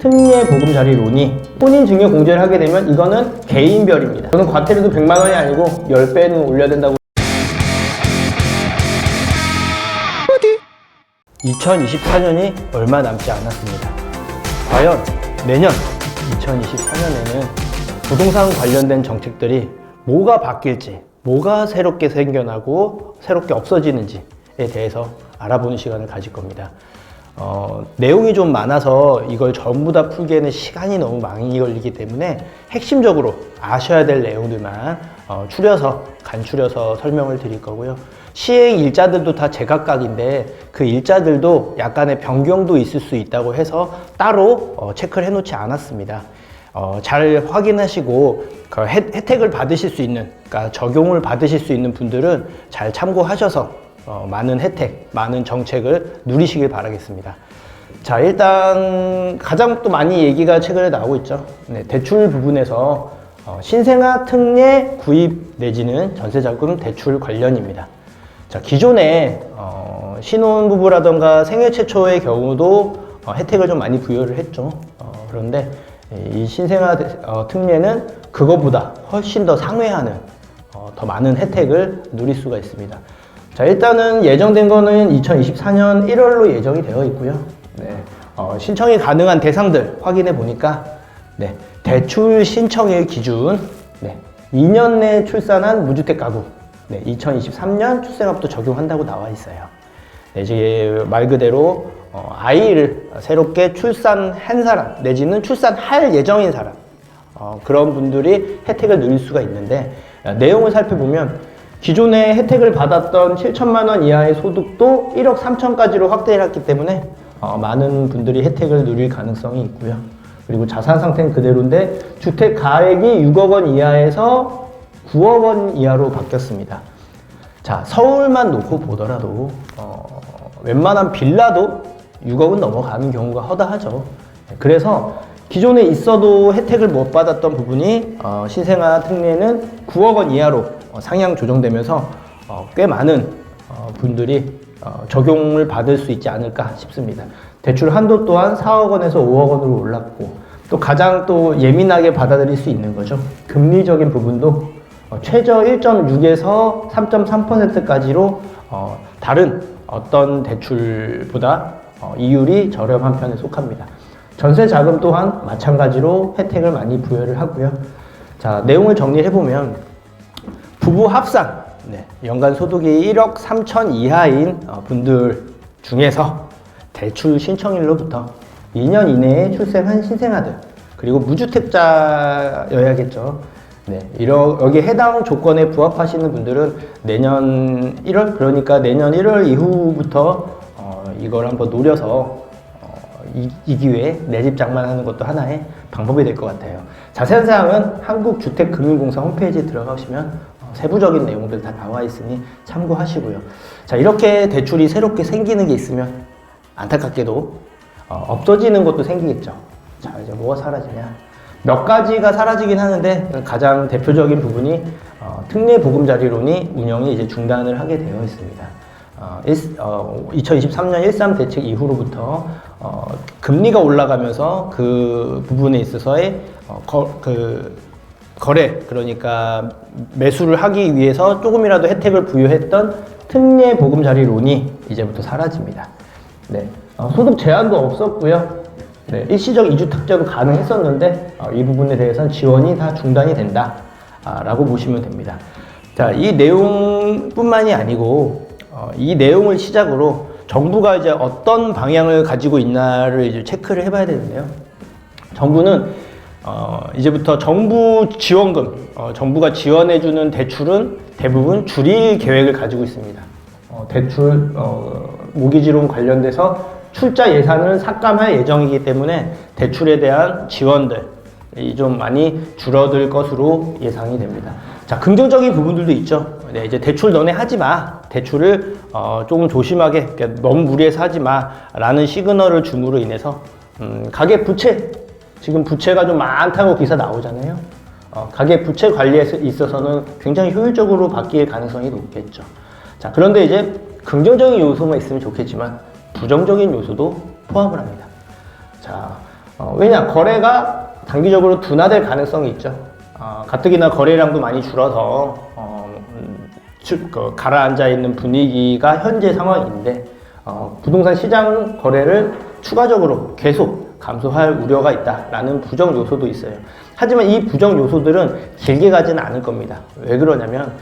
특례 보금자리론이 혼인 증여 공제를 하게 되면 이거는 개인별입니다. 저는 과태료도 100만 원이 아니고 10배는 올려야 된다고. 2024년이 얼마 남지 않았습니다. 과연 내년 2024년에는 부동산 관련된 정책들이 뭐가 바뀔지, 뭐가 새롭게 생겨나고 새롭게 없어지는지에 대해서 알아보는 시간을 가질 겁니다. 내용이 좀 많아서 이걸 전부 다 풀기에는 시간이 너무 많이 걸리기 때문에 핵심적으로 아셔야 될 내용들만 간추려서 설명을 드릴 거고요. 시행 일자들도 다 제각각인데 그 일자들도 약간의 변경도 있을 수 있다고 해서 따로 체크를 해놓지 않았습니다. 잘 확인하시고 그 혜택을 받으실 수 있는, 그러니까 적용을 받으실 수 있는 분들은 잘 참고하셔서 많은 혜택, 많은 정책을 누리시길 바라겠습니다. 자, 일단 가장 또 많이 얘기가 최근에 나오고 있죠. 네, 대출 부분에서 신생아 특례 구입 내지는 전세자금 대출 관련입니다. 자, 기존에 신혼부부라던가 생애 최초의 경우도 혜택을 좀 많이 부여를 했죠. 그런데 이 신생아 특례는 그거보다 훨씬 더 상회하는 더 많은 혜택을 누릴 수가 있습니다. 자, 일단은 예정된 거는 2024년 1월로 예정이 되어 있고요. 네, 신청이 가능한 대상들 확인해 보니까 네, 대출 신청일 기준 2년 내 출산한 무주택 가구 2023년 출생합도 적용한다고 나와 있어요. 네, 이제 말 그대로 아이를 새롭게 출산한 사람 내지는 출산할 예정인 사람 그런 분들이 혜택을 누릴 수가 있는데 내용을 살펴보면 기존에 혜택을 받았던 7천만 원 이하의 소득도 1억 3천까지로 확대를 했기 때문에 많은 분들이 혜택을 누릴 가능성이 있고요. 그리고 자산 상태는 그대로인데 주택 가액이 6억 원 이하에서 9억 원 이하로 바뀌었습니다. 자, 서울만 놓고 보더라도 웬만한 빌라도 6억은 넘어가는 경우가 허다하죠. 그래서 기존에 있어도 혜택을 못 받았던 부분이 신생아 특례는 9억 원 이하로 상향 조정되면서 꽤 많은 분들이 적용을 받을 수 있지 않을까 싶습니다. 대출 한도 또한 4억 원에서 5억 원으로 올랐고 또 가장 또 예민하게 받아들일 수 있는 거죠. 금리적인 부분도 최저 1.6에서 3.3%까지로 다른 어떤 대출보다 이율이 저렴한 편에 속합니다. 전세 자금 또한 마찬가지로 혜택을 많이 부여를 하고요. 자, 내용을 정리해보면 부부 합산 연간 소득이 1억 3천 이하인 분들 중에서 대출 신청일로부터 2년 이내에 출생한 신생아들 그리고 무주택자여야겠죠. 여기에 해당 조건에 부합하시는 분들은 내년 1월 그러니까 내년 1월 이후부터 이걸 한번 노려서 이 기회에 내 집 장만하는 것도 하나의 방법이 될 것 같아요. 자세한 사항은 한국주택금융공사 홈페이지에 들어가시면 세부적인 내용들 다 나와 있으니 참고하시고요. 자, 이렇게 대출이 새롭게 생기는 게 있으면 안타깝게도 없어지는 것도 생기겠죠. 자, 이제 뭐가 사라지냐? 몇 가지가 사라지긴 하는데 가장 대표적인 부분이 특례 보금자리론이 운영이 이제 중단을 하게 되어 있습니다. 2023년 13 대책 이후로부터 금리가 올라가면서 그 부분에 있어서의 거래, 그러니까 매수를 하기 위해서 조금이라도 혜택을 부여했던 특례 보금자리론이 이제부터 사라집니다. 소득 제한도 없었고요. 일시적 이주 특제도 가능했었는데 이 부분에 대해서는 지원이 다 중단이 된다 라고 보시면 됩니다. 자, 이 내용뿐만이 아니고 이 내용을 시작으로 정부가 이제 어떤 방향을 가지고 있나를 이제 체크를 해봐야 되는데요. 정부는 이제부터 정부 지원금, 정부가 지원해주는 대출은 대부분 줄일 계획을 가지고 있습니다. 대출, 모기지론 관련돼서 출자 예산을 삭감할 예정이기 때문에 대출에 대한 지원들이 좀 많이 줄어들 것으로 예상이 됩니다. 자, 긍정적인 부분들도 있죠. 이제 대출 너네 하지 마. 대출을 조금 조심하게, 그러니까 너무 무리해서 하지 마. 라는 시그널을 줌으로 인해서 가계 부채, 지금 부채가 좀 많다고 기사 나오잖아요. 가계 부채 관리에 있어서는 굉장히 효율적으로 바뀔 가능성이 높겠죠. 자, 그런데 이제 긍정적인 요소만 있으면 좋겠지만 부정적인 요소도 포함을 합니다. 자, 왜냐? 거래가 단기적으로 둔화될 가능성이 있죠. 가뜩이나 거래량도 많이 줄어서 가라앉아 있는 분위기가 현재 상황인데 부동산 시장 거래를 추가적으로 계속 감소할 우려가 있다라는 부정 요소도 있어요. 하지만 이 부정 요소들은 길게 가지는 않을 겁니다. 왜 그러냐면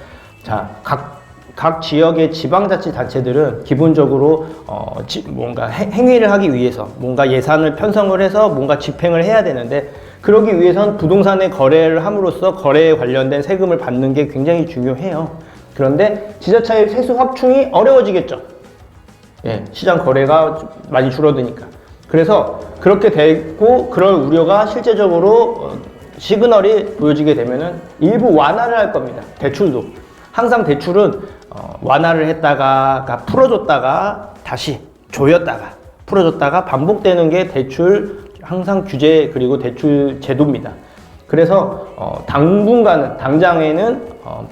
자, 각 지역의 지방자치단체들은 기본적으로 뭔가 행위를 하기 위해서 뭔가 예산을 편성을 해서 뭔가 집행을 해야 되는데 그러기 위해선 부동산의 거래를 함으로써 거래에 관련된 세금을 받는 게 굉장히 중요해요. 그런데 지자체의 세수 확충이 어려워지겠죠. 예, 시장 거래가 많이 줄어드니까. 그래서 그렇게 되고 그럴 우려가 실제적으로 시그널이 보여지게 되면은 일부 완화를 할 겁니다. 대출도. 항상 대출은 완화를 했다가 풀어줬다가 다시 조였다가 풀어줬다가 반복되는 게 대출 항상 규제 그리고 대출 제도입니다. 그래서 당분간은 당장에는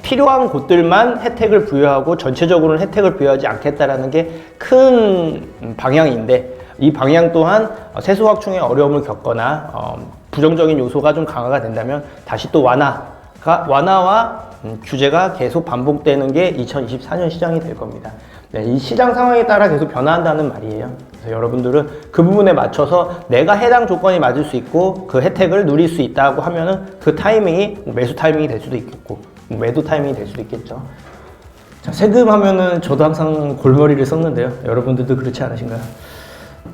필요한 곳들만 혜택을 부여하고 전체적으로는 혜택을 부여하지 않겠다라는 게 큰 방향인데 이 방향 또한 세수 확충의 어려움을 겪거나 부정적인 요소가 좀 강화가 된다면 다시 또 완화와 규제가 계속 반복되는 게 2024년 시장이 될 겁니다. 네, 이 시장 상황에 따라 계속 변화한다는 말이에요. 그래서 여러분들은 그 부분에 맞춰서 내가 해당 조건이 맞을 수 있고 그 혜택을 누릴 수 있다고 하면은 그 타이밍이 매수 타이밍이 될 수도 있겠고 매도 타이밍이 될 수도 있겠죠. 자, 세금 하면은 저도 항상 골머리를 썩는데요. 여러분들도 그렇지 않으신가요?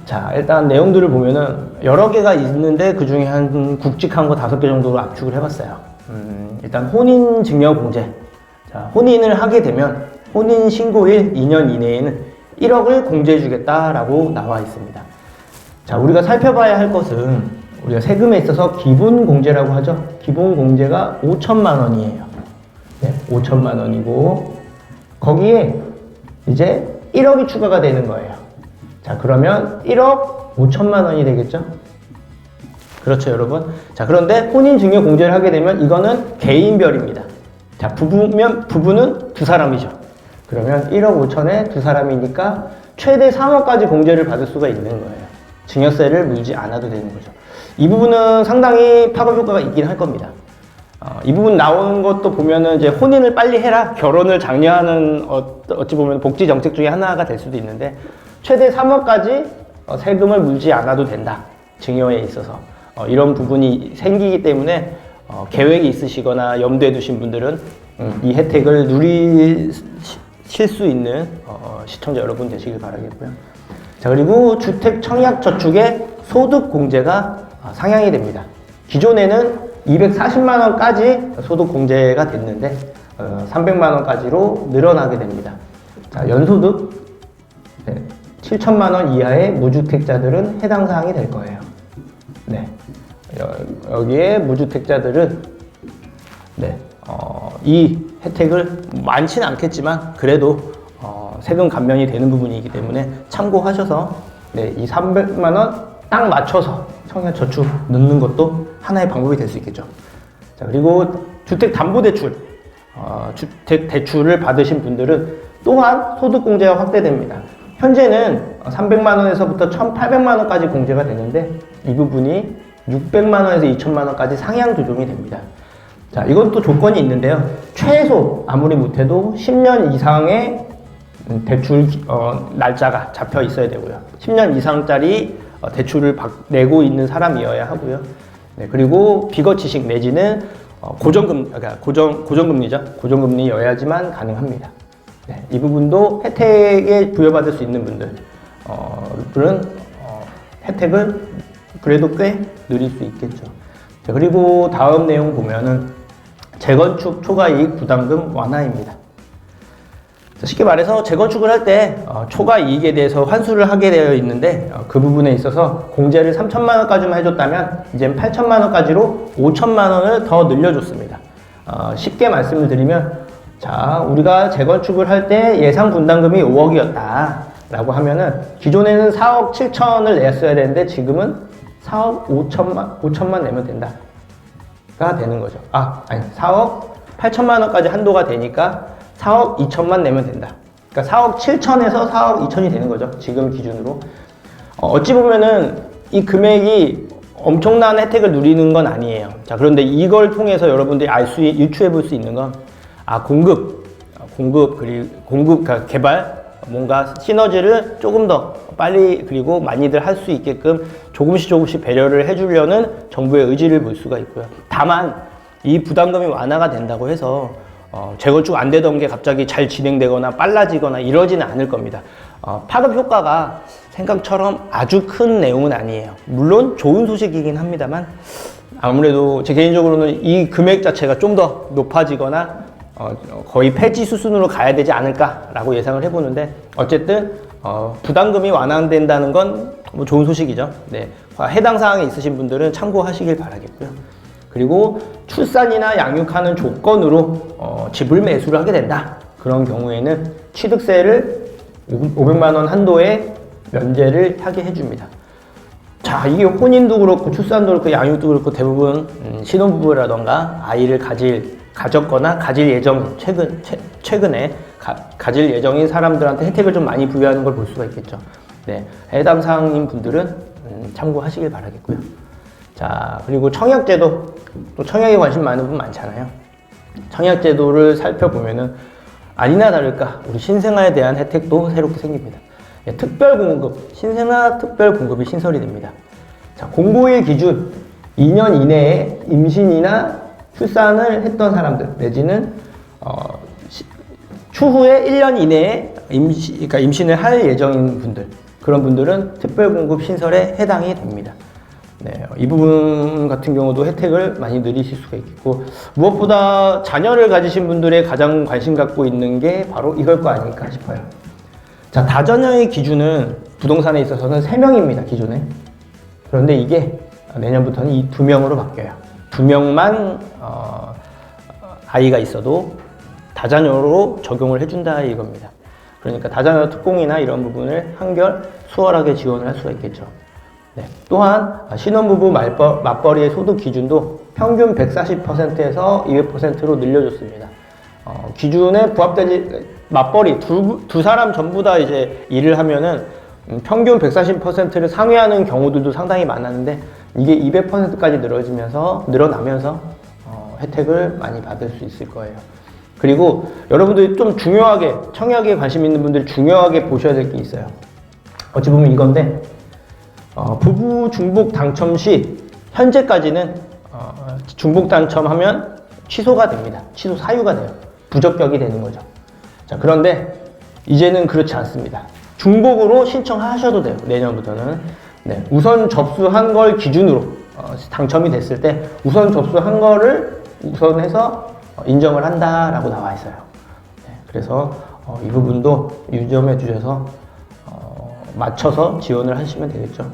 자, 일단 내용들을 보면은 여러 개가 있는데 그 중에 한 굵직한 거 5개 정도로 압축을 해봤어요. 일단 혼인증여공제. 자, 혼인을 하게 되면 혼인 신고일 2년 이내에는 1억을 공제해주겠다라고 나와 있습니다. 자, 우리가 살펴봐야 할 것은 우리가 세금에 있어서 기본 공제라고 하죠. 기본 공제가 5천만 원이에요. 네, 5천만 원이고 거기에 이제 1억이 추가가 되는 거예요. 자, 그러면 1억 5천만 원이 되겠죠? 그렇죠, 여러분? 자, 그런데 혼인증여 공제를 하게 되면 이거는 개인별입니다. 자, 부부는 두 사람이죠. 그러면 1억 5천에 두 사람이니까 최대 3억까지 공제를 받을 수가 있는 거예요. 증여세를 물지 않아도 되는 거죠. 이 부분은 상당히 파급 효과가 있긴 할 겁니다. 이 부분 나오는 것도 보면은 이제 혼인을 빨리 해라, 결혼을 장려하는 어찌 보면 복지 정책 중에 하나가 될 수도 있는데 최대 3억까지 세금을 물지 않아도 된다. 증여에 있어서 이런 부분이 생기기 때문에 계획이 있으시거나 염두에 두신 분들은 이 혜택을 누리실 수 있는 시청자 여러분 되시길 바라겠고요. 자, 그리고 주택 청약 저축의 소득 공제가 상향이 됩니다. 기존에는 240만 원까지 소득 공제가 됐는데 300만 원까지로 늘어나게 됩니다. 자, 연소득 7천만 원 이하의 무주택자들은 해당 사항이 될 거예요. 네. 여기에 무주택자들은 이 혜택을 많지는 않겠지만 그래도 세금 감면이 되는 부분이기 때문에 참고하셔서 이 300만 원 딱 맞춰서 청약 저축 넣는 것도 하나의 방법이 될 수 있겠죠. 자, 그리고 주택담보대출, 주택 대출을 받으신 분들은 또한 소득 공제가 확대됩니다. 현재는 300만 원에서부터 1,800만 원까지 공제가 되는데 이 부분이 600만 원에서 2천만 원까지 상향 조정이 됩니다. 자, 이건 또 조건이 있는데요. 최소 아무리 못해도 10년 이상의 대출 날짜가 잡혀 있어야 되고요. 10년 이상짜리 대출을 내고 있는 사람이어야 하고요. 네, 그리고 비거치식 내지는 고정금리죠. 고정금리여야지만 가능합니다. 네, 이 부분도 혜택에 부여받을 수 있는 분들은 혜택을 그래도 꽤 누릴 수 있겠죠. 자, 그리고 다음 내용 보면은 재건축 초과이익 부담금 완화입니다. 쉽게 말해서 재건축을 할 때 초과이익에 대해서 환수를 하게 되어 있는데 그 부분에 있어서 공제를 3천만 원까지만 해줬다면 이제 8천만 원까지로 5천만 원을 더 늘려줬습니다. 쉽게 말씀을 드리면 자, 우리가 재건축을 할 때 예상 분담금이 5억이었다 라고 하면은 기존에는 4억 7천을 냈어야 되는데 지금은 4억 5천만 내면 된다 가 되는 거죠. 아니 4억 8천만 원까지 한도가 되니까 4억 2천만 내면 된다. 그러니까 4억 7천에서 4억 2천이 되는 거죠. 지금 기준으로. 어찌 보면은 이 금액이 엄청난 혜택을 누리는 건 아니에요. 자, 그런데 이걸 통해서 여러분들이 유추해 볼 수 있는 건, 그러니까 개발, 뭔가 시너지를 조금 더 빨리 그리고 많이들 할 수 있게끔 조금씩 배려를 해주려는 정부의 의지를 볼 수가 있고요. 다만, 이 부담금이 완화가 된다고 해서 재건축 안 되던 게 갑자기 잘 진행되거나 빨라지거나 이러지는 않을 겁니다. 파급 효과가 생각처럼 아주 큰 내용은 아니에요. 물론 좋은 소식이긴 합니다만 아무래도 제 개인적으로는 이 금액 자체가 좀 더 높아지거나 거의 폐지 수순으로 가야 되지 않을까라고 예상을 해보는데, 어쨌든 부담금이 완화된다는 건 뭐 좋은 소식이죠. 네, 해당 사항에 있으신 분들은 참고하시길 바라겠고요. 그리고 출산이나 양육하는 조건으로 집을 매수를 하게 된다. 그런 경우에는 취득세를 500만 원 한도에 면제를 하게 해줍니다. 자, 이게 혼인도 그렇고 출산도 그렇고 양육도 그렇고 대부분 신혼부부라던가 아이를 가졌거나 가질 예정, 최근에 가질 예정인 사람들한테 혜택을 좀 많이 부여하는 걸 볼 수가 있겠죠. 네, 해당 사항인 분들은 참고하시길 바라겠고요. 자, 그리고 청약제도, 또 청약에 관심 많은 분 많잖아요. 청약제도를 살펴보면은 아니나 다를까 우리 신생아에 대한 혜택도 새롭게 생깁니다. 예, 특별공급, 신생아 특별공급이 신설이 됩니다. 자, 공고일 기준 2년 이내에 임신이나 출산을 했던 사람들, 내지는 추후에 1년 이내에 그러니까 임신을 할 예정인 분들, 그런 분들은 특별공급 신설에 해당이 됩니다. 네, 이 부분 같은 경우도 혜택을 많이 누리실 수가 있겠고, 무엇보다 자녀를 가지신 분들의 가장 관심 갖고 있는 게 바로 이걸 거 아닐까 싶어요. 자, 다자녀의 기준은 부동산에 있어서는 3명입니다, 기존에. 그런데 이게 내년부터는 이 2명으로 바뀌어요. 2명만 아이가 있어도 다자녀로 적용을 해준다 이겁니다. 그러니까 다자녀 특공이나 이런 부분을 한결 수월하게 지원을 할 수가 있겠죠. 네. 또한 신혼부부 맞벌이의 소득 기준도 평균 140%에서 200%로 늘려줬습니다. 기준에 부합되지, 맞벌이 두 사람 전부 다 이제 일을 하면은 평균 140%를 상회하는 경우들도 상당히 많았는데, 이게 200%까지 늘어나면서 혜택을 많이 받을 수 있을 거예요. 그리고 여러분들이 좀 중요하게, 청약에 관심 있는 분들이 중요하게 보셔야 될 게 있어요. 어찌 보면 이건데, 부부 중복 당첨 시 현재까지는 중복 당첨하면 취소가 됩니다. 취소 사유가 돼요. 부적격이 되는 거죠. 자, 그런데 이제는 그렇지 않습니다. 중복으로 신청하셔도 돼요. 내년부터는. 네, 우선 접수한 걸 기준으로 당첨이 됐을 때 우선 접수한 거를 우선해서 인정을 한다라고 나와 있어요. 네, 그래서 이 부분도 유념해 주셔서 맞춰서 지원을 하시면 되겠죠.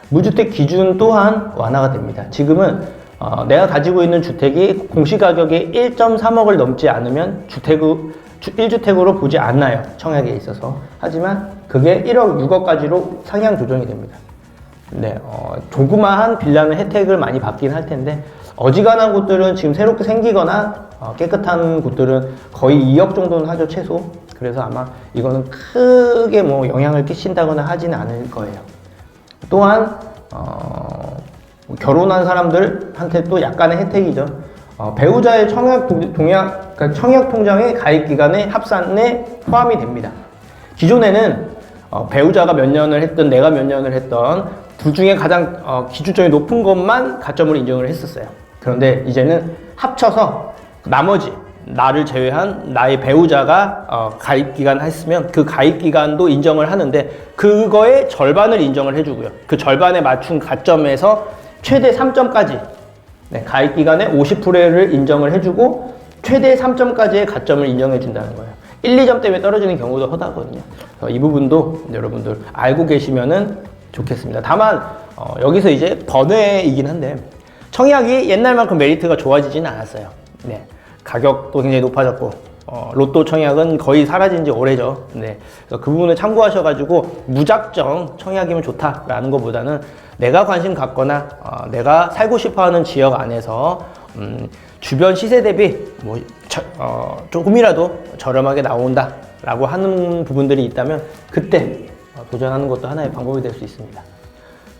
무주택 기준 또한 완화가 됩니다. 지금은 내가 가지고 있는 주택이 공시가격이 1.3억을 넘지 않으면 1주택으로 보지 않나요, 청약에 있어서. 하지만 그게 1억, 6억까지로 상향 조정이 됩니다. 네, 조그마한 빌라는 혜택을 많이 받긴 할 텐데, 어지간한 곳들은 지금 새롭게 생기거나 깨끗한 곳들은 거의 2억 정도는 하죠, 최소. 그래서 아마 이거는 크게 뭐 영향을 끼친다거나 하지는 않을 거예요. 또한 결혼한 사람들한테 또 약간의 혜택이죠. 배우자의 그러니까 청약 통장의 가입 기간에 합산에 포함이 됩니다. 기존에는 배우자가 몇 년을 했든 내가 몇 년을 했던 둘 중에 가장 기준점이 높은 것만 가점으로 인정을 했었어요. 그런데 이제는 합쳐서 나머지 나를 제외한 나의 배우자가 가입기간 했으면 그 가입기간도 인정을 하는데, 그거의 절반을 인정을 해주고요. 그 절반에 맞춘 가점에서 최대 3점까지, 네, 가입기간의 50%를 인정을 해주고 최대 3점까지의 가점을 인정해 준다는 거예요. 1, 2점 때문에 떨어지는 경우도 허다거든요. 이 부분도 여러분들 알고 계시면은 좋겠습니다. 다만 여기서 이제 번외이긴 한데, 청약이 옛날만큼 메리트가 좋아지지는 않았어요. 네, 가격도 굉장히 높아졌고 로또 청약은 거의 사라진 지 오래죠. 네, 그래서 그 부분을 참고하셔가지고 무작정 청약이면 좋다라는 것보다는 내가 관심 갖거나 내가 살고 싶어하는 지역 안에서 주변 시세 대비 뭐 조금이라도 저렴하게 나온다라고 하는 부분들이 있다면 그때 도전하는 것도 하나의 방법이 될 수 있습니다.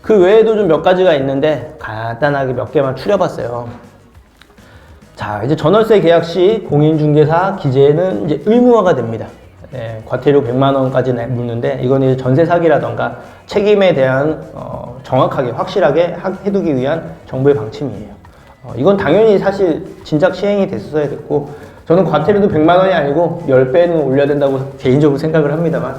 그 외에도 좀 몇 가지가 있는데 간단하게 몇 개만 추려봤어요. 자, 이제 전월세 계약 시 공인중개사 기재는 이제 의무화가 됩니다. 네, 과태료 100만 원까지 묻는데 이건 이제 전세 사기라던가 책임에 대한 정확하게 확실하게 해두기 위한 정부의 방침이에요. 이건 당연히 사실 진작 시행이 됐어야 됐고, 저는 과태료도 100만 원이 아니고 10배는 올려야 된다고 개인적으로 생각을 합니다만,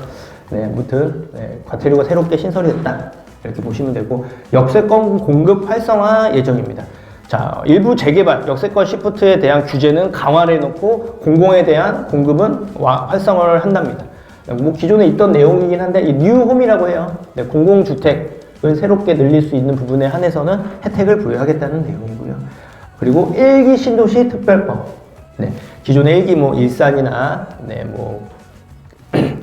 네, 아무튼 네, 과태료가 새롭게 신설이 됐다 이렇게 보시면 되고, 역세권 공급 활성화 예정입니다. 자, 일부 재개발, 역세권 시프트에 대한 규제는 강화를 해놓고 공공에 대한 공급은 활성화를 한답니다. 뭐 기존에 있던 내용이긴 한데 이 뉴홈이라고 해요. 네, 공공주택을 새롭게 늘릴 수 있는 부분에 한해서는 혜택을 부여하겠다는 내용이고요. 그리고 일기 신도시 특별법. 네, 기존의 일기 뭐 일산이나 네, 뭐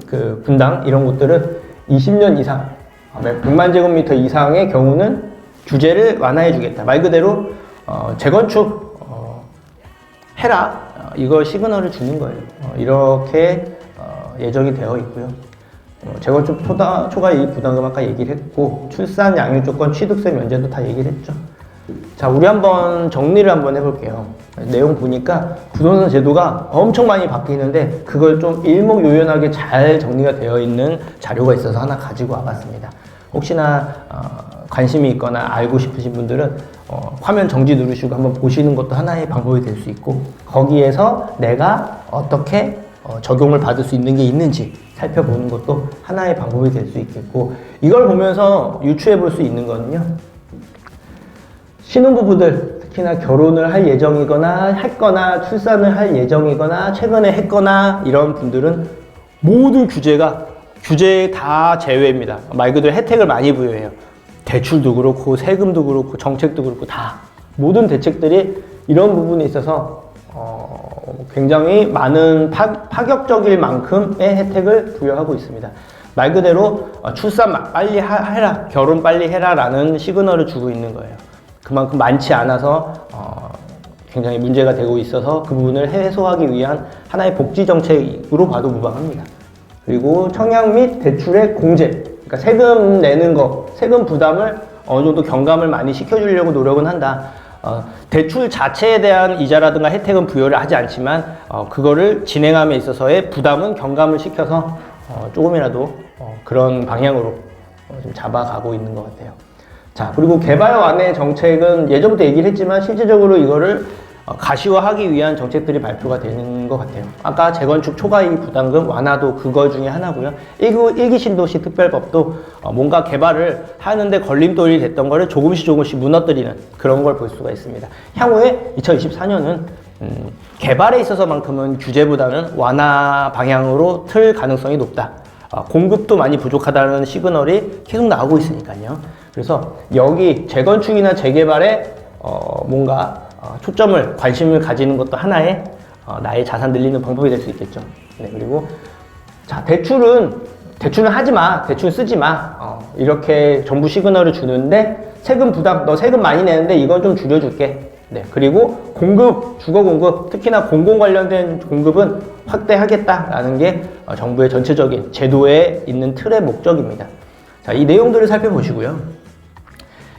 그 분당 이런 곳들은 20년 이상 100만 제곱미터 이상의 경우는 규제를 완화해 주겠다. 말 그대로 재건축 해라, 이거 시그널을 주는 거예요. 이렇게 예정이 되어 있고요. 재건축 초과 이익 부담금 아까 얘기를 했고, 출산 양육 조건 취득세 면제도 다 얘기를 했죠. 자, 우리 한번 정리를 한번 해볼게요. 내용 보니까 부동산 제도가 엄청 많이 바뀌는데 그걸 좀 일목요연하게 잘 정리가 되어 있는 자료가 있어서 하나 가지고 와봤습니다. 혹시나 관심이 있거나 알고 싶으신 분들은 화면 정지 누르시고 한번 보시는 것도 하나의 방법이 될 수 있고, 거기에서 내가 어떻게 적용을 받을 수 있는 게 있는지 살펴보는 것도 하나의 방법이 될 수 있겠고, 이걸 보면서 유추해 볼 수 있는 거는요, 신혼부부들, 특히나 결혼을 할 예정이거나 했거나 출산을 할 예정이거나 최근에 했거나 이런 분들은 모든 규제 다 제외입니다. 말 그대로 혜택을 많이 부여해요. 대출도 그렇고 세금도 그렇고 정책도 그렇고 다 모든 대책들이 이런 부분에 있어서 굉장히 많은 파격적일 만큼의 혜택을 부여하고 있습니다. 말 그대로 출산 빨리 해라, 결혼 빨리 해라 라는 시그널을 주고 있는 거예요. 그만큼 많지 않아서 굉장히 문제가 되고 있어서 그 부분을 해소하기 위한 하나의 복지 정책으로 봐도 무방합니다. 그리고 청약 및 대출의 공제, 그러니까 세금 내는 거, 세금 부담을 어느 정도 경감을 많이 시켜주려고 노력은 한다. 대출 자체에 대한 이자라든가 혜택은 부여를 하지 않지만 그거를 진행함에 있어서의 부담은 경감을 시켜서 조금이라도 그런 방향으로 좀 잡아가고 있는 것 같아요. 자, 그리고 개발 완화 정책은 예전부터 얘기를 했지만 실질적으로 이거를 가시화하기 위한 정책들이 발표가 되는 것 같아요. 아까 재건축 초과이익 부담금 완화도 그거 중에 하나고요. 일기 신도시 특별법도 뭔가 개발을 하는데 걸림돌이 됐던 거를 조금씩 무너뜨리는 그런 걸 볼 수가 있습니다. 향후에 2024년은 개발에 있어서만큼은 규제보다는 완화 방향으로 틀 가능성이 높다. 공급도 많이 부족하다는 시그널이 계속 나오고 있으니까요. 그래서 여기 재건축이나 재개발에 뭔가 초점을, 관심을 가지는 것도 하나의 나의 자산 늘리는 방법이 될 수 있겠죠. 네, 그리고 자, 대출은 하지 마, 대출 쓰지 마, 이렇게 정부 시그널을 주는데 세금 부담, 너 세금 많이 내는데 이건 좀 줄여줄게. 네, 그리고 공급, 주거 공급, 특히나 공공 관련된 공급은 확대하겠다라는 게 정부의 전체적인 제도에 있는 틀의 목적입니다. 자, 이 내용들을 살펴보시고요.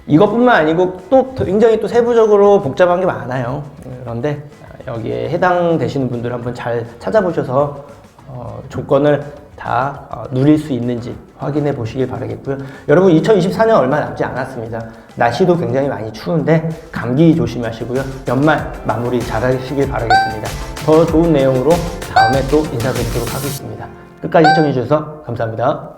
이것뿐만 아니고 또 굉장히 또 세부적으로 복잡한 게 많아요. 그런데 여기에 해당되시는 분들 한번 잘 찾아보셔서 조건을 다 누릴 수 있는지 확인해 보시길 바라겠고요. 여러분 2024년 얼마 남지 않았습니다. 날씨도 굉장히 많이 추운데 감기 조심하시고요. 연말 마무리 잘 하시길 바라겠습니다. 더 좋은 내용으로 다음에 또 인사드리도록 하겠습니다. 끝까지 시청해 주셔서 감사합니다.